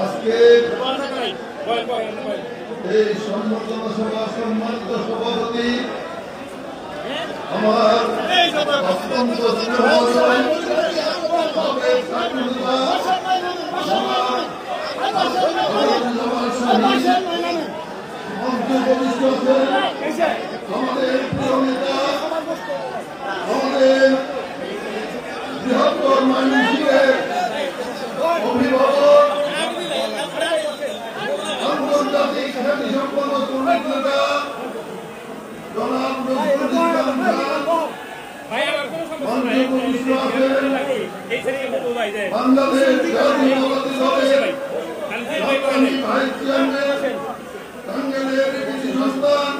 আজকে এই সম্বর্ধনা সভা সম্মানিত সভাপতি আমার অত্যন্ত আমাদের প্রিয় নেতা আমাদের বৃহত্তর ময়মনসিংহের অভিভাবক আন্তর্জাতিক খ্যাতিসম্পন্ন তরুণ নেতা জনাব নজরুল ইসলাম বাংলাদেশ জাতীয়তাবাদী দলের ভাইস চেয়ারম্যান টাঙ্গাইলের কৃষি সন্তান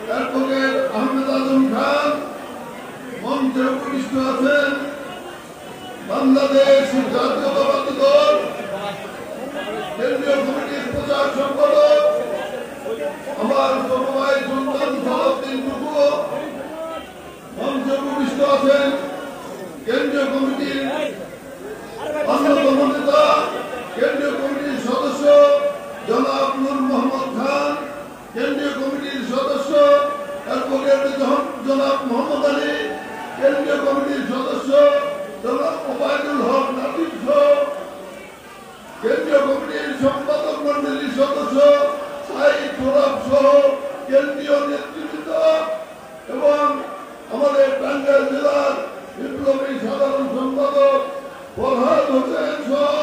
অ্যাডভোকেট আহমেদ আজম খান মঞ্চে উপবিষ্ট আছেন বাংলাদেশ জাতীয়তাবাদী দল কেন্দ্রীয় কমিটির প্রচার সম্পাদক আমার ছোট ভাই সুলতান সালাউদ্দিন টুকু মঞ্চে উপবিষ্ট আছেন কেন্দ্রীয় কমিটির অন্যতম নেতা কেন্দ্রীয় কমিটির সদস্য জনাব নূর মোহাম্মদ খান কেন্দ্রীয় কমিটির সদস্য অ্যাডভোকেট জনাব মোহাম্মদ আলী কেন্দ্রীয় কমিটির সদস্য জনাব ওবায়দুল হক নাদিম সহ কেন্দ্রীয় কমিটির সম্পাদক মন্ডলীর সদস্য সাইদ গোলাপ সহ কেন্দ্রীয় নেতৃবৃন্দ এবং আমাদের টাঙ্গাইল জেলার বিপ্লবী সাধারণ সম্পাদক ফরহাদ হোসেন সহ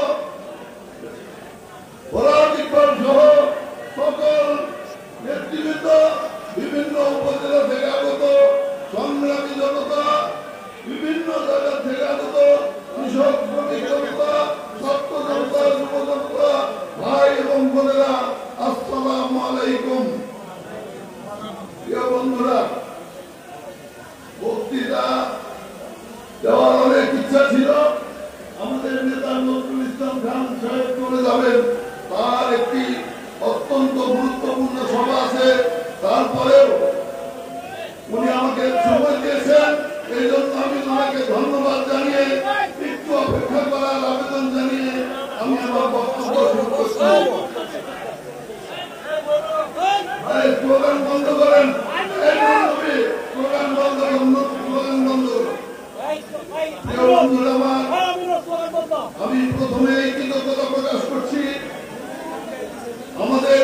ফরহাদ ইকবাল সহ সকল নেতৃবৃন্দ বিভিন্ন উপজেলা থেকে আগত সংগ্রামী জনতা বিভিন্ন জায়গা থেকে আগত কৃষক শ্রমিক জনতা ছাত্র জনতা যুব জনতা ভাই এবং বোনেরা আসসালামু আলাইকুম। প্রিয় বন্ধুরা, বক্তৃতা দেওয়ার অনেক ইচ্ছা ছিল, আমাদের নেতা নজরুল ইসলাম খান সাহেব চলে যাবেন, তার একটি অত্যন্ত গুরুত্বপূর্ণ সভা আছে, তারপরেও উনি আমাকে সময় দিয়েছেন, এই জন্য আমি ওনাকে ধন্যবাদ জানিয়ে একটু অপেক্ষা করার আবেদন জানিয়ে আমি আমার বক্তব্য শুরু করছি। স্লোগান বন্ধ করেন, স্লোগান বন্ধ করুন, স্লোগান বন্ধ করুন। আমি প্রথমে কৃতজ্ঞতা প্রকাশ করছি আমাদের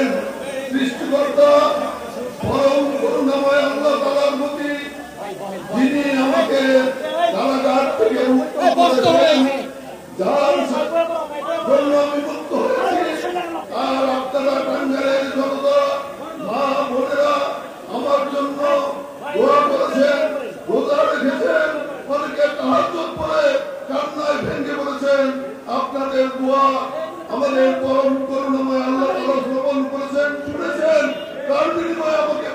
সৃষ্টিকর্তা পরম করুণাময় আল্লাহ তাআলার প্রতি, যিনি আমাকে কারাগার থেকে মুক্ত করেছেন, যার জন্য আমি মুক্ত হয়েছি। আর আপনারা টাঙ্গাইলের জনতা মা বোনেরা আমার জন্য দোয়া করেছেন, রোজা রেখেছেন, অনেকে তাহাজ্জুদ পড়ে কান্নায় ভেঙে পড়েছেন। আপনাদের দোয়া আমাদের পরম করুণাময় আল্লাহ তাআলা শ্রবণ করেছেন, শুনেছেন, তার বিনিময়ে আমাকে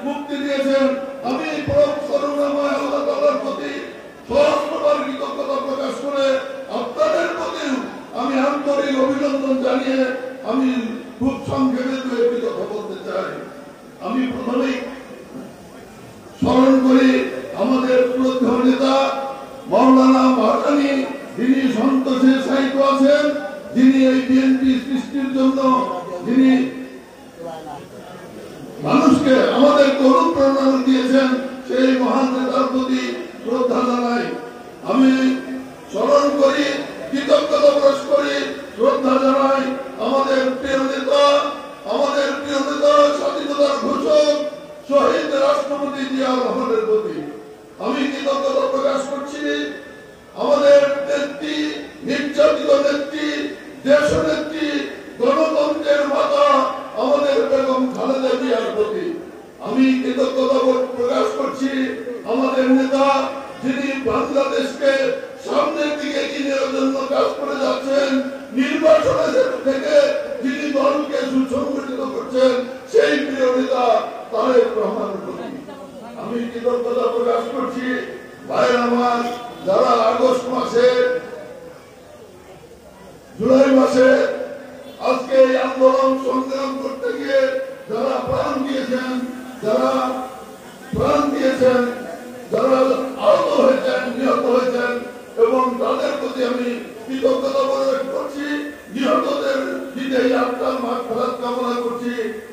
মুক্তি দিয়েছেন। আমি পরম করুণাময় আল্লাহ তাআলার প্রতি সহস্রবার কৃতজ্ঞতা প্রকাশ করে আপনাদের প্রতি আমি আন্তরিক অভিনন্দন জানিয়ে আমি খুব সংক্ষেপে দু একটি কথা বলতে চাই। আমি প্রথমেই স্মরণ করি আমাদের শ্রদ্ধেয় নেতা মাওলানা ভাসানী, যিনি সন্তোষের সাহিত্য আছেন, যিনি এই বিএনপি সৃষ্টির জন্য যিনি মানুষকে আমাদেরকে অনুপ্রেরণা দিয়েছেন, সেই মহান নেতার প্রতি শ্রদ্ধা জানাই। আমি স্মরণ করি, কৃতজ্ঞতা প্রকাশ করি, শ্রদ্ধা জানাই আমাদের প্রিয় নেতা স্বাধীনতার ঘোষক শহীদ রাষ্ট্রপতি জিয়া রহমানের প্রতি আমি কৃতজ্ঞতা প্রকাশ করছি। আমাদের নেত্রী, নির্যাতিত নেত্রী, দেশনেত্রী, গণতন্ত্রের মাতা আমাদের বেগম খালেদা জিয়ার প্রতি আমি কৃতজ্ঞতা প্রকাশ করছি। আমাদের নেতা, যিনি বাংলাদেশকে সামনের দিকে এগিয়ে নেওয়ার জন্য কাজ করে যাচ্ছেন, নির্বাচনের থেকে যিনি দলকে সুসংগঠিত করছেন, সেই প্রিয় নেতা তারেক রহমানের প্রতি আমি কৃতজ্ঞতা প্রকাশ করছি। ভাই আমার, যারা আগস্ট মাসে, জুলাই মাসে আজকে এই আন্দোলন সংগ্রাম করতে গিয়ে যারা প্রাণ দিয়েছেন, যারা আহত হয়েছেন, প্রতি আমি কৃতজ্ঞতা প্রকাশ করছি। নিহতদের বিদেহী আত্মার মাগফিরাত কামনা করছি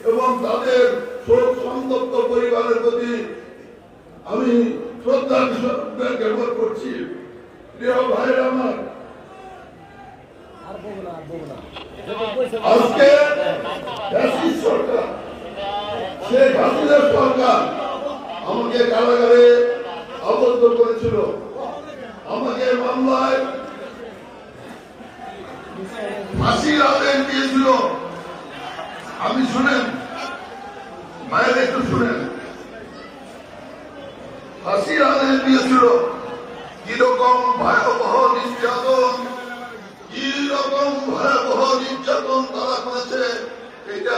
এবং তাদের শোক সন্তপ্ত পরিবারের প্রতি আমি শ্রদ্ধা জ্ঞাপন করছি। প্রিয় ভাইরা আমার, আজকে সরকার, শেখ হাসিনার সরকার আমাকে কারাগারে আবদ্ধ করেছিল, আমাকে মামলায় ফাঁসির আদেশ দিয়েছিল। আমি শুনেন, বাইরে একটু শুনেন, ফাঁসির আদেশ দিয়েছিল। কিরকম ভয়াবহ নির্যাতন, কিরকম ভয়াবহ নির্যাতন তারা করেছে, এটা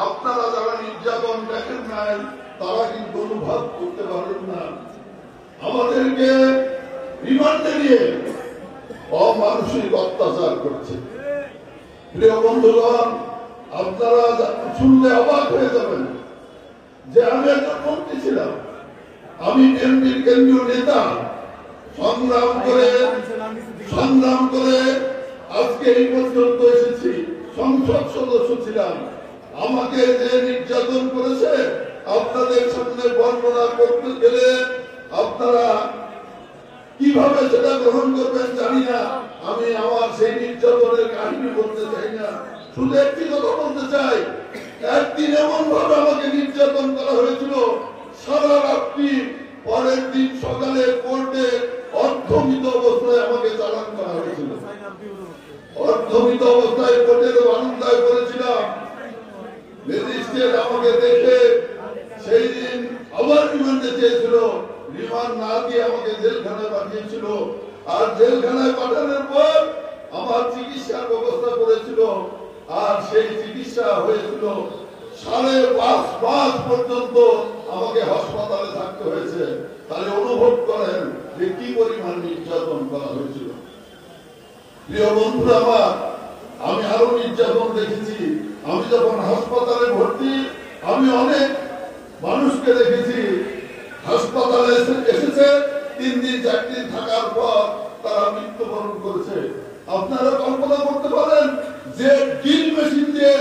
আপনারা যারা নির্যাতন দেখেন নাই তারা কিন্তু অনুভব করতে পারেন না। আমাদেরকে রিমান্ডে নিয়ে অমানসিক অত্যাচার করছে। প্রিয় বন্ধুগণ, আপনারা শুনলে অবাক হয়ে যাবেন যে আমি একজন মন্ত্রী ছিলাম, আমি বিএনপির কেন্দ্রীয় নেতা, সংগ্রাম করে আজকে এই পর্যন্ত এসেছি, সংসদ সদস্য ছিলাম। আমাকে যে নির্যাতন করেছে আপনাদের সামনে বর্ণনা করতে গেলে আপনারা কিভাবে সেটা গ্রহণ করবেন জানি না। আমি আমার সেই নির্যাতনের কাহিনী বলতে চাই না, শুধু একটি কথা বলতে চাই। একদিন এমন ভাবে আমাকে নির্যাতন করা হয়েছিল, সারা রাত্রি, পরের দিন সকালে কোর্টে অর্ধমিত অবস্থায় আমাকে চালান করা হয়েছিল। অর্ধমিত অবস্থায় কোর্টের বারান্দায় করেছিলাম। ম্যাজিস্ট্রেট আমাকে দেখে সেই দিন আবার রিমান্ডে চেয়েছিল, রিমান্ড না দিয়ে আমাকে জেলখানায় পাঠিয়েছিল। আর জেলখানায় পাঠানোর পর আমার চিকিৎসার ব্যবস্থা করেছিল, আর সেই চিকিৎসা হয়েছিল 5.5 মাস পর্যন্ত আমাকে হাসপাতালে থাকতে হয়েছে। তাহলে অনুভব করেন যে কি পরিমাণ নির্যাতন করা হয়েছিল। প্রিয় বন্ধুরা আমার, আমি আরো নির্যাতন দেখেছি। আমি যখন হাসপাতালে ভর্তি, আমি অনেক মানুষকে দেখেছি হাসপাতালে এসেছে 3 দিন 4 দিন থাকার পর তারা মৃত্যুবরণ করেছে। আপনারা কল্পনা করতে পারেন যে ড্রিল মেশিন দিয়ে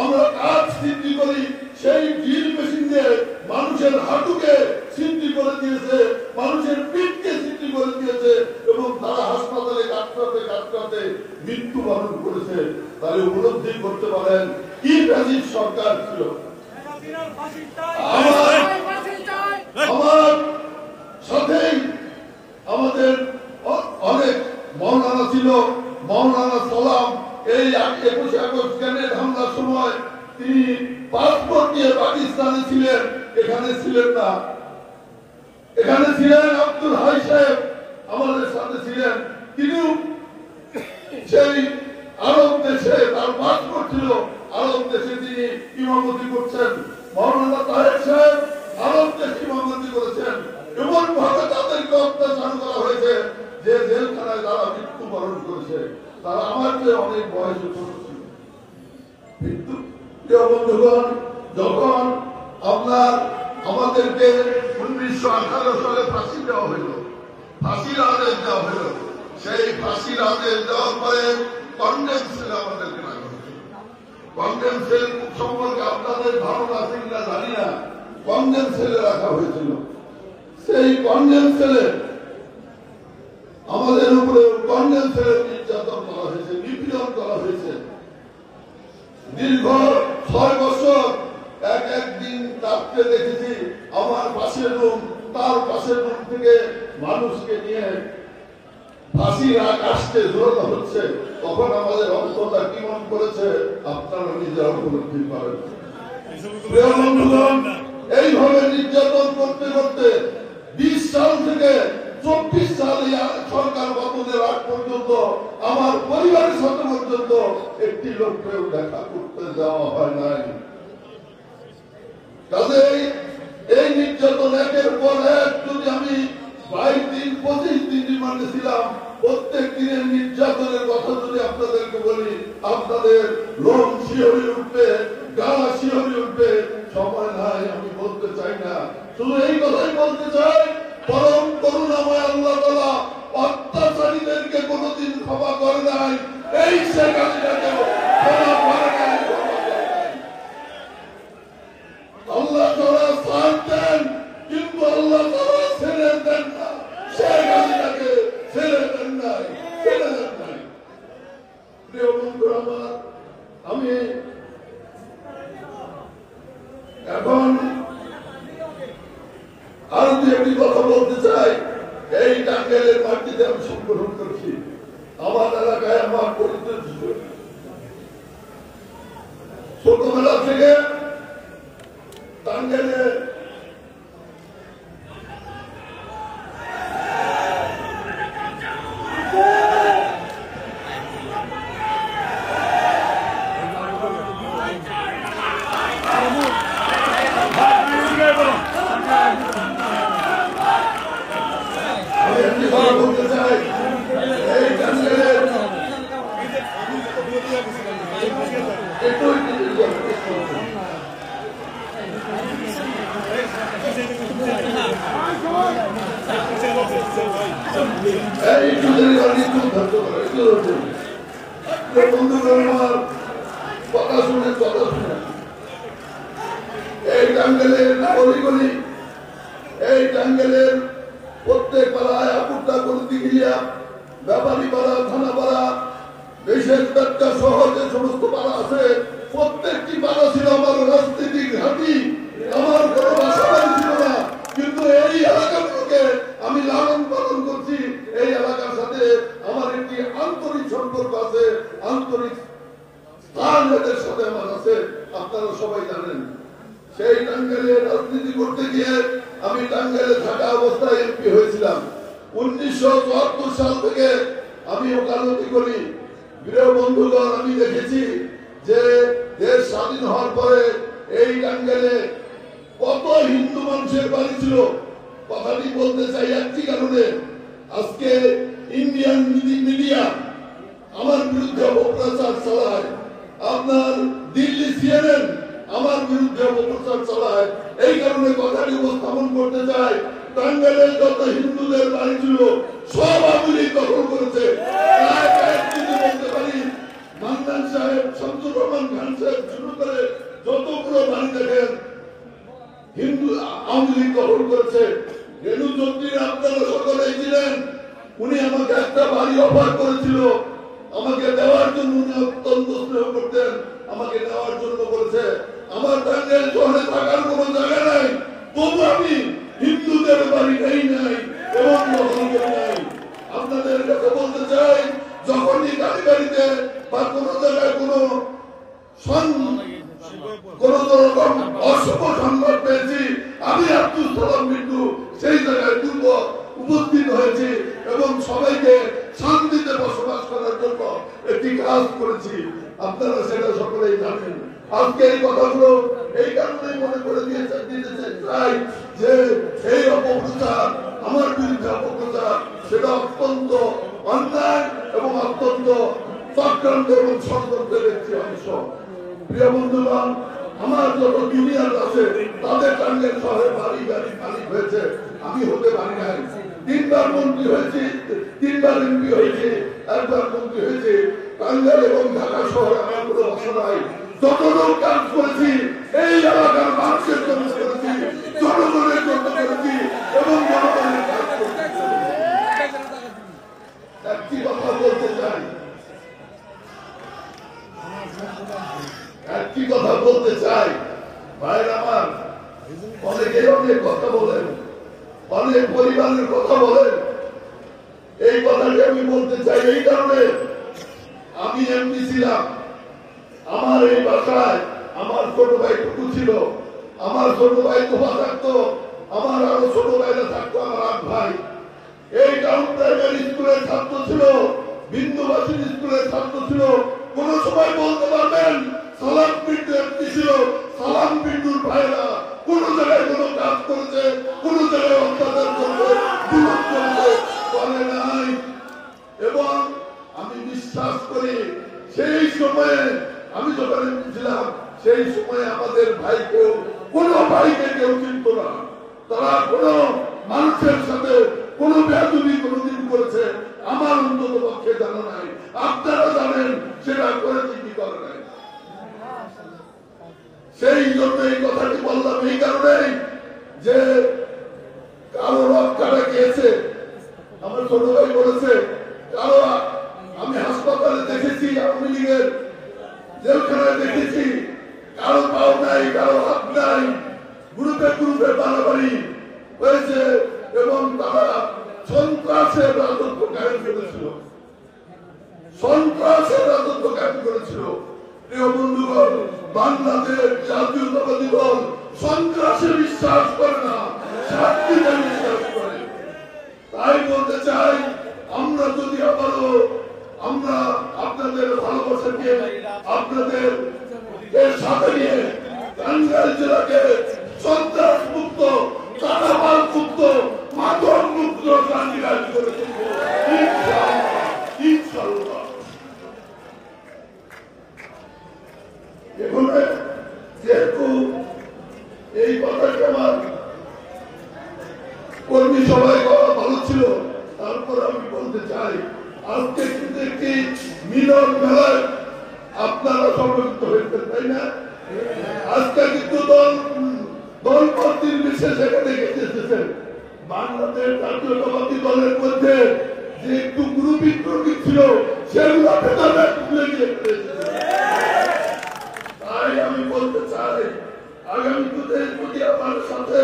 আমরা কাজ সিদ্ধি করি, সেই ড্রিল মেশিন দিয়ে মানুষের হাঁটুকে সিদ্ধি করে দিয়েছে, মানুষের পিঠকে সিদ্ধি করে দিয়েছে এবং তারা হাসপাতালে কাটতে মৃত্যুবরণ করেছে। তাহলে উপলব্ধি করতে পারেন কি ফ্যাসিস্ট সরকার ছিল। আমার সাথেই আমাদের অনেক মৌলানা ছিল, মৌলানা সালাম। এই 21 আগস্ট গ্রেনেড হামলার সময় তিনি পাসপোর্ট নিয়ে পাকিস্তানে ছিলেন, এখানে ছিলেন না। এখানে ছিলেন আব্দুল হাই সাহেব, আমাদের সাথে ছিলেন। তিনি সেই আরব দেশে তার পাসপোর্ট ছিল, আরব দেশে তিনি ইমামতি করছেন। মৌলানা তাহের সাহেব আরব দেশে ইমামতি করেছেন। এমন ভাবে তাদেরকে অত্যাচার করা হয়েছে যে জেলখানায় তারা মৃত্যুবরণ করেছে। তারা আমার চেয়ে অনেক বয়সে ছোট ছিল। কিন্তু বন্ধুগণ, যখন আমাদেরকে 1918 সালে ফাঁসি দেওয়া হইল, ফাঁসির আদেশ দেওয়া হইল, সেই ফাঁসির আদেশ দেওয়ার পরে কন্ডেম সেলে আমাদেরকে রাখা হয়েছিল। কন্ডেম সেল সম্পর্কে আপনাদের ধারণা আছে কিনা জানি না। কন্ডেম সেলে রাখা হয়েছিল। সেই কন্ডেম সেলে আমাদের উপরে কন্ডেম সেলে নির্যাতন করা হয়েছে, নিপীড়ন করা হয়েছে। দীর্ঘ 6 বছর একদিন রাত্রে দেখেছি আমার পাশের রুম, তার পাশের রুম থেকে মানুষকে নিয়ে ফাঁসির আকাশে ঝুলানো হচ্ছে। তখন আমাদের অন্তটা কেমন করেছে আপনারা নিজেরা উপলব্ধি করেন। এইভাবে নির্যাতন করতে করতে 20 সাল থেকে 24 সাল সরকার গঠনের আগ পর্যন্ত আমার পরিবারের সাথে পর্যন্ত একটি লোককেও দেখা করতে দেওয়া হয় নাই। কাজেই এই নির্যাতন একের পর এক, যদি আমি 22 দিন 25 দিন রিমান্ডে ছিলাম, প্রত্যেক দিনের নির্যাতনের কথা যদি আপনাদেরকে বলি আপনাদের লোম শিহরে উঠবে, গালা শিহরে উঠবে। সময় নাই, আমি বলতে চাই না, শুধু এই কথাই বলতে চাই, পরম করুণাময় আল্লাহ তাআলা অত্যাচার পাকিস্তানিদেরকে কোনোদিন ক্ষমা করে নাই, এই শেখ হাসিনাকে ক্ষমা করে নাই। আল্লাহ তাআলা সাথ দেন, কিন্তু আল্লাহ তাআলা ছেড়ে দেন না, শেখ হাসিনাকে ছেড়ে দেন নাই, ছেড়ে দেন নাই। প্রিয় বন্ধু আমার, আমি এখন আরো দু একটি কথা বলতে চাই। এই টাঙ্গাইলের মাটিতে আমি সংগ্রহণ করছি, আমার এলাকায় আমার পরিচিত ছোটবেলা থেকে টাঙ্গাইলে বলতে চাই, এই টাঙ্গাইলের বন্ধুগণ কথা শুনে এই টাঙ্গাইলের গলি, এই টাঙ্গাইলের প্রত্যেক পাড়ায় আপুরটা করতে গিয়া ব্যাপারী পাড়া, থানা পাড়া, দেশের ব্যবসা সহ যে সমস্ত পাড়া আছে, প্রত্যেকটি পাড়া ছিল আমার রাজনীতির ঘাঁটি, আমার কোনো বাসা বাড়ি ছিল না। কিন্তু এই এলাকাগুলোকে আমি লালন পালন করছি, এই এলাকার সাথে আমার একটি আন্তরিক সম্পর্ক আছে, আন্তরিক স্থান এদের সাথে আমার আছে, আপনারা সবাই জানেন। সেই টাঙ্গাইলে রাজনীতি করতে গিয়ে আমি টাঙ্গাইলে থাকা অবস্থায় এমপি হয়েছিলাম। 1974 সাল থেকে আমি ওকালতি করি। প্রিয় বন্ধুগণ, আমি দেখেছি যে দেশ স্বাধীন হওয়ার পরে এই টাঙ্গাইলে কত হিন্দু মানুষের বাড়ি ছিল। কথাটি বলতে চাই একটি কারণে, আজকে ইন্ডিয়ান মিডিয়া আমার বিরুদ্ধে অপপ্রচার চালায়, আপনার দিল্লি CNN আমার বিরুদ্ধে অপপ্রচার চালায়। এই কারণে কথাটি উপস্থাপন করতে চাই, টাঙ্গাইলের যত হিন্দুদের বাড়ি ছিল সব আওয়ামী দখল করেছে। বলতে পারি, মান্নান সাহেব, শামসুর রহমান খান সাহেব শুরু করে যতগুলো বাড়ি দেখেন হিন্দু আওয়ামী লীগ দখল করেছে। রেণু চৌধুরী আপনারা সকলেই ছিলেন, উনি আমাকে একটা বাড়ি অফার করেছিল, আমাকে দেওয়ার জন্য উনি অত্যন্ত স্নেহ করতেন, আমাকে নেওয়ার জন্য বলেছে। আমার টাঙ্গাইল শহরে থাকার কোনো জায়গা নাই, তবু আমি হিন্দুদের বাড়ি নেই নাই এবং দখল করি নাই। আপনাদের কাছে বলতে চাই, যখনই কালীবাড়িতে বা কোন জায়গায় কোন রকম অশুভ সংবাদ পেয়েছি, আমি আব্দুল সালাম মিন্টু সেই জায়গায় পূর্ব উপস্থিত হয়েছি এবং সবাইকে শান্তিতে বসবাস করার জন্য একটি কাজ করেছি। আপনারা সেটা সকলেই জানেন। আজকে এই কথাগুলো এই কারণেই মনে করে দিতে চাই যে এই অপপ্রচার, আমার বিরুদ্ধে অপপ্রচার, সেটা অত্যন্ত অন্যায় এবং অত্যন্ত চক্রান্ত এবং ষড়যন্ত্রের একটি অংশ। প্রিয় বন্ধুগণ, আমার যত জুনিয়র আছে তাদের টাঙ্গাইল শহরে বাড়ি মালিক হয়েছে, আমি হতে পারি নাই। 3 বার মন্ত্রী হয়েছি, 3 বার এমপি হয়েছি, 1 বার মন্ত্রী হয়েছি। টাঙ্গাইল এবং ঢাকা শহরে আমার কোনো বাসা নাই। যতটুকু কাজ করেছি এই এলাকার মানুষের জন্য করেছি, জনগণের জন্য করেছি এবং জনগণের কাজ করেছি। একটি কথা বলতে চাই, একটি কথা বলতে চাই, ভাইয়ের আমার, অনেকে অনেক কথা বলেন, অনেক পরিবারের কথা বলেন। এই কথাটি আমি বলতে চাই এই কারণে, আমি এমপি ছিলাম, আমার এই বাসায় আমার ছোট ভাই টুকু ছিল, আমার ছোট ভাই তোফা থাকতো, আমার আরো ছোট ভাইরা থাকতো, আমার 8 ভাই। এই টাউন প্রাইমারি স্কুলের ছাত্র ছিল, বিন্দুবাসী স্কুলের ছাত্র ছিল। কোন সময় বলতে পারবেন সালাম পিন্টু এমপি ছিল, সালাম পিন্টুর ভাইরা কোন জায়গায় কোন কাজ করেছে, কোন জায়গায় অত্যাচার করবে, বিরোধ করবে করে নাই। এবং আমি বিশ্বাস করি সেই সময়ে আমি যখন এমপি ছিলাম, সেই সময়ে আমাদের ভাইকেও, কোন ভাইকে কেউ চিনত না, তারা কোন মানুষের সাথে কোন বেয়াদবি কোনদিন করেছে আমার অন্তত পক্ষে জানা নাই। আপনারা জানেন সেটা করেছে কি করে নাই। সেই জন্য এই কথাটি বললাম এই কারণেই যে কারো রথ কাটা গিয়েছে। আমার ছোট ভাই বলেছে কারো, আমি হাসপাতালে দেখেছি, আওয়ামী লীগের জেলখানায় দেখেছি, কারো পাও নাই, কারো হাত নাই, গ্রুপে গ্রুপে বাড়াবাড়ি হয়েছে এবং তারা সন্ত্রাসের রাজত্ব কায়েম করেছিল, সন্ত্রাসের রাজত্ব কায়েম করেছিল। প্রিয় বন্ধুগণ, বাংলাদেশ জাতীয়তাবাদী দল সন্ত্রাসে বিশ্বাস করে না, শান্তিতে বিশ্বাস করে। তাই বলতে চাই, আমরা যদি আবারও আমরা আপনাদের ভালোবাসাকে আপনাদের সাথে নিয়ে টাঙ্গাইল জেলাকে সন্ত্রাস মুক্ত, চাঁদাবাজ মুক্ত, মাদক মুক্ত টাঙ্গাইল করে তুলব ইনশাআল্লাহ। এখানে যেহেতু এই কথাটি আমার কর্মী সবাই ভালো ছিল, তারপর আমি বলতে চাই আজকে কিন্তু একটি মিলন মেলায় আপনারা সমবেত হয়েছেন, তাই না? আজকে কিন্তু দল প্রার্থীর বিশেষ এখানে এসেছেন। বাংলাদেশ জাতীয়তাবাদী দলের মধ্যে যে একটু গ্রুপিং ছিল সেগুলো তুলে গিয়ে তাই আমি বলতে চাই আগামী দিনের প্রতি আমার সাথে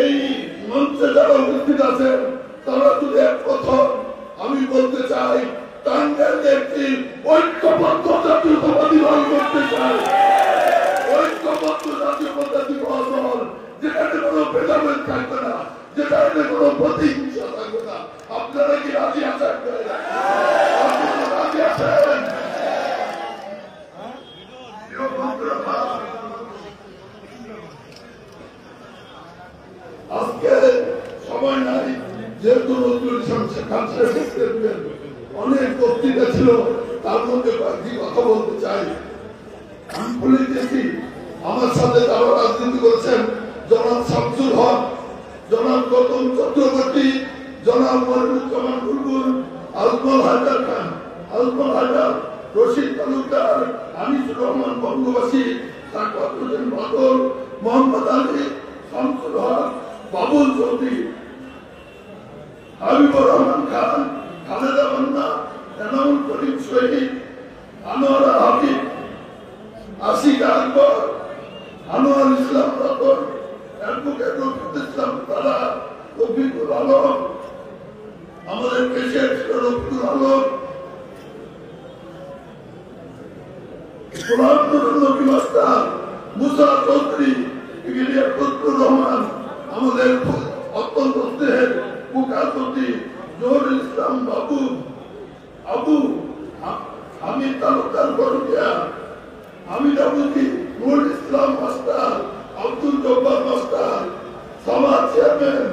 এই মঞ্চে যারা উপস্থিত আছেন তারা যদি এক কথা আমি বলতে চাই, টাঙ্গাইলে একটি ঐক্যবদ্ধ জাতীয়তাবাদী দল করতে চাই, ঐক্যবদ্ধ জাতীয়তাবাদী দল যেখানে কোনো ভেদাভেদ থাকবে না, যেখানে কোনো প্রতিহিংসা থাকবে না। আপনারা কি রাজি আছেন? রাজি আছেন? আজকে সময় নাই, যেহেতু নজরুল ইসলাম অনেক বক্তৃতা ছিল, তার মধ্যে কয়েকটি কথা বলতে চাই। আমি বলে দিয়েছি আমার সাথে যারা রাজনীতি করেছেন, জনাব শামসুল হক, জনাব গৌতম চক্রবর্তী, জনাব মনিরুজ্জামান বুলবুল, আজমল হায়দার খান, আজমল হায়দার, রশিদ তালুকদার, আনিসুর রহমান বঙ্গবাসী, সাকাত হোসেন বাদল, মোহাম্মদ আলী, শামসুল হক, বাবুল চৌধুরী, হাবিবুর রহমান খান, খালেদা মান্না, এনামুল করিম শহীদ, আনোয়ারা হাবিব, আশিকা আকবর, আনোয়ার ইসলাম রতন, অ্যাডভোকেট রফিকুল ইসলাম তারা, রফিকুল আলম, আমাদের পেশে ছিল রফিকুল আলম, নবী মাস্টার, মুসা চৌধুরী, ব্রিগেডিয়ার ফজলুর রহমান, আমাদের অত্যন্ত স্নেহের মুখাপতি জহুরুল ইসলাম বাবু, আবু হামিদ তালুকদার বড়িয়া, হামিদ আবুদি, নুরুল ইসলাম মাস্টার, আব্দুল জব্বার মাস্টার, সমাজ চেয়ারম্যান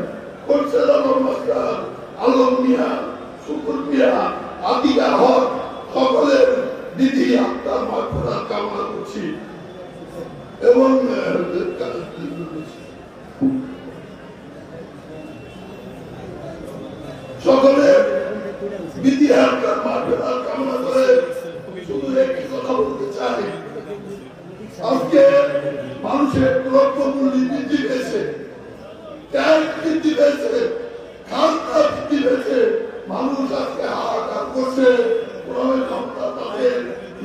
খোরশেদ আলম মাস্টার, আলম মিয়া, শুকুর মিয়া, আতিকা হক, সকলের দিদি আত্মার মাগফিরাত কামনা করছি এবং সকলের দিদি আত্মার মাগফিরাত কামনা করে শুধু একটি কথা বলতে চাই, আজকে মানুষের দ্রব্যমূল্য বৃদ্ধি পেয়েছে, ট্যাক্স বৃদ্ধি পেয়েছে, খাজনা বৃদ্ধি পেয়েছে, মানুষ আজকে হাহাকার করছে, ক্ষমতা তাদের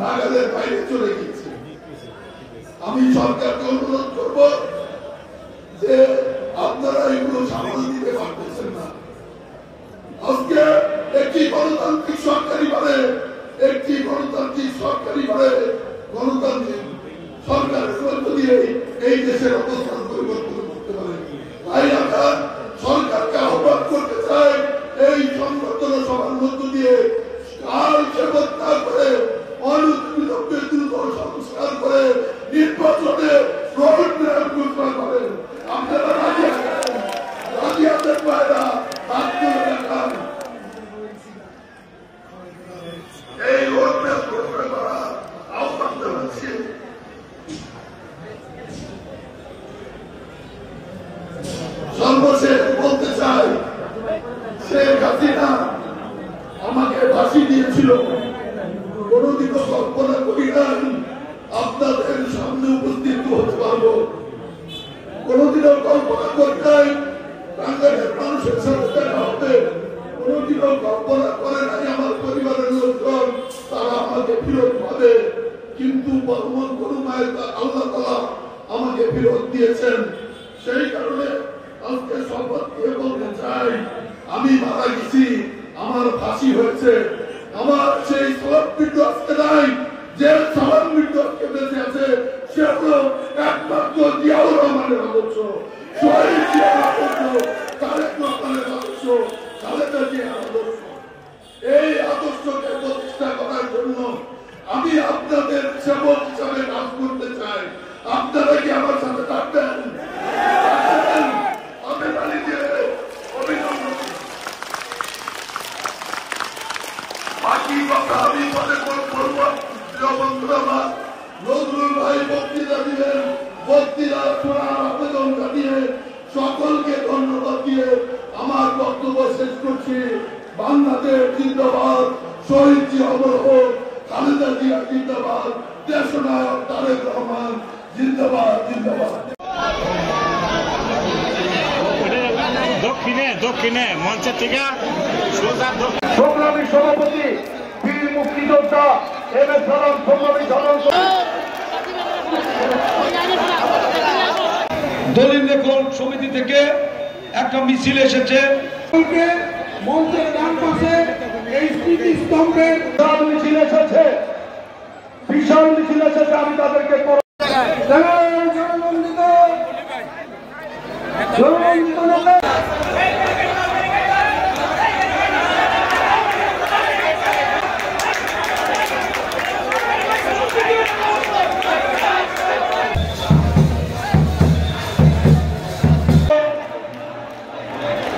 নাগালের বাইরে চলে গেছে। আমি সরকারকে অনুরোধ করব যে আপনারা এগুলো সামাল দিতে পারতেছেন না। আজকে একটি গণতান্ত্রিক সরকারি বলে, একটি গণতান্ত্রিক সরকারি বলে গণতান্ত্রিক সরকারের মধ্য দিয়ে এই দেশের অবস্থান পরিবর্তন করতে পারে। তাই আমরা সরকারকে আহ্বান করতে চাই, এই সংবর্ধনা সভার মধ্য দিয়ে কাল সেবক না করে অনতিবিলম্বে দ্রুত সংস্কার করে নির্বাচনে রোড ম্যাপ ঘোষণা করেন। আপনারা রাজি আছেন? রাজি আছেন ভাইরা? হাত তুলে দেখান। এই রোড ম্যাপ ঘোষণা করা আহ্বান জানাচ্ছি। সর্বশেষ বলতে চাই হয়েছিল, কোনোদিনও কল্পনা করি নাই আপনাদের সামনে উপস্থিত হতে পারবো। কোনোদিনও কল্পনা করি নাই টাঙ্গাইলের মানুষের সাথে দেখা হবে। কোনোদিনও কল্পনা করে নাই আমার পরিবারের লোকজন তারা আমাকে ফেরত পাবে। কিন্তু পরম করুণায় আল্লাহ তাআলা আমাকে ফেরত দিয়েছেন। সেই কারণে আজকে শপথ দিয়ে বলতে চাই, আমি মারা গেছি, আমার ফাঁসি হয়েছে, আমার সেই সালাম মৃত্যু আজকে নাই। যে সালাম মৃত্যু আজকে বেঁচে আছে সে হলো একমাত্র জিয়াউর রহমানের আদর্শ, শহীদ জিয়ার আদর্শ, তারেক রহমানের আদর্শ, খালেদা জিয়ার আদর্শ। এই আদর্শকে প্রতিষ্ঠা করার জন্য আমি আপনাদের সেবক হিসাবে কাজ করতে চাই। আপনারা কি আমার সাথে থাকবেন? বাকি কথা আমি মনে বলবো। বন্ধুরা, নজরুল ভাই বক্তৃতা দিলেন, বক্তৃতা শোনার আবেদন জানিয়ে সকলকে ধন্যবাদ দিয়ে আমার বক্তব্য শেষ করছি। বাংলাদেশ জিন্দাবাদ, শহীদ জিয়া অমর হোক, খালেদা জিয়া জিন্দাবাদ, দেশনায়ক তারেক রহমান জিন্দাবাদ জিন্দাবাদ। দক্ষিণে মঞ্চের থেকে সংগ্রামী সভাপতি বীর মুক্তিযোদ্ধা এম.এস. সালাম, সংগ্রামী সাধারণ দলিল লেখন সমিতি থেকে একটা মিছিল এসেছে। মঞ্চের ডান পাশে এই স্মৃতিস্তম্ভের মিছিল এসেছে, বিশাল মিছিল এসেছে। আমি তাদেরকে জননন্দিত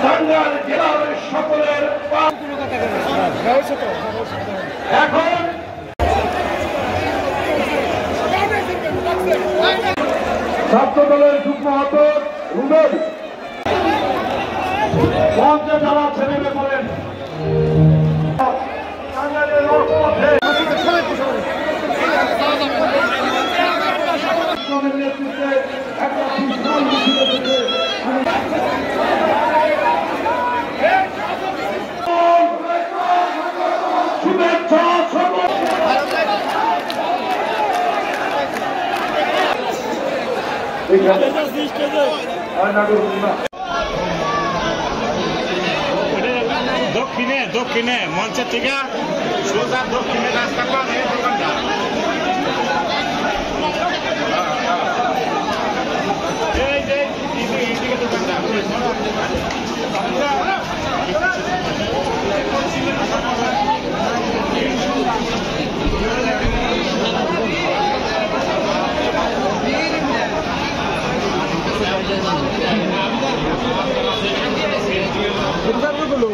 টাঙ্গাইল জেলার সকলের এখন ছাত্র দলের যুগ্ম আহ্বায়ক রুবেল মঞ্চে যারা ছেলেমেয়ে বলেন টাঙ্গাইলের রাজপথে নেতৃত্বে একটা বিশাল মিছিল এসেছে। শুভেচ্ছা দক্ষিণে মঞ্চের থেকে সোজা দক্ষিণে রাস্তা পার হয়ে দোকানটা এইদিকে দোকানটা গুলো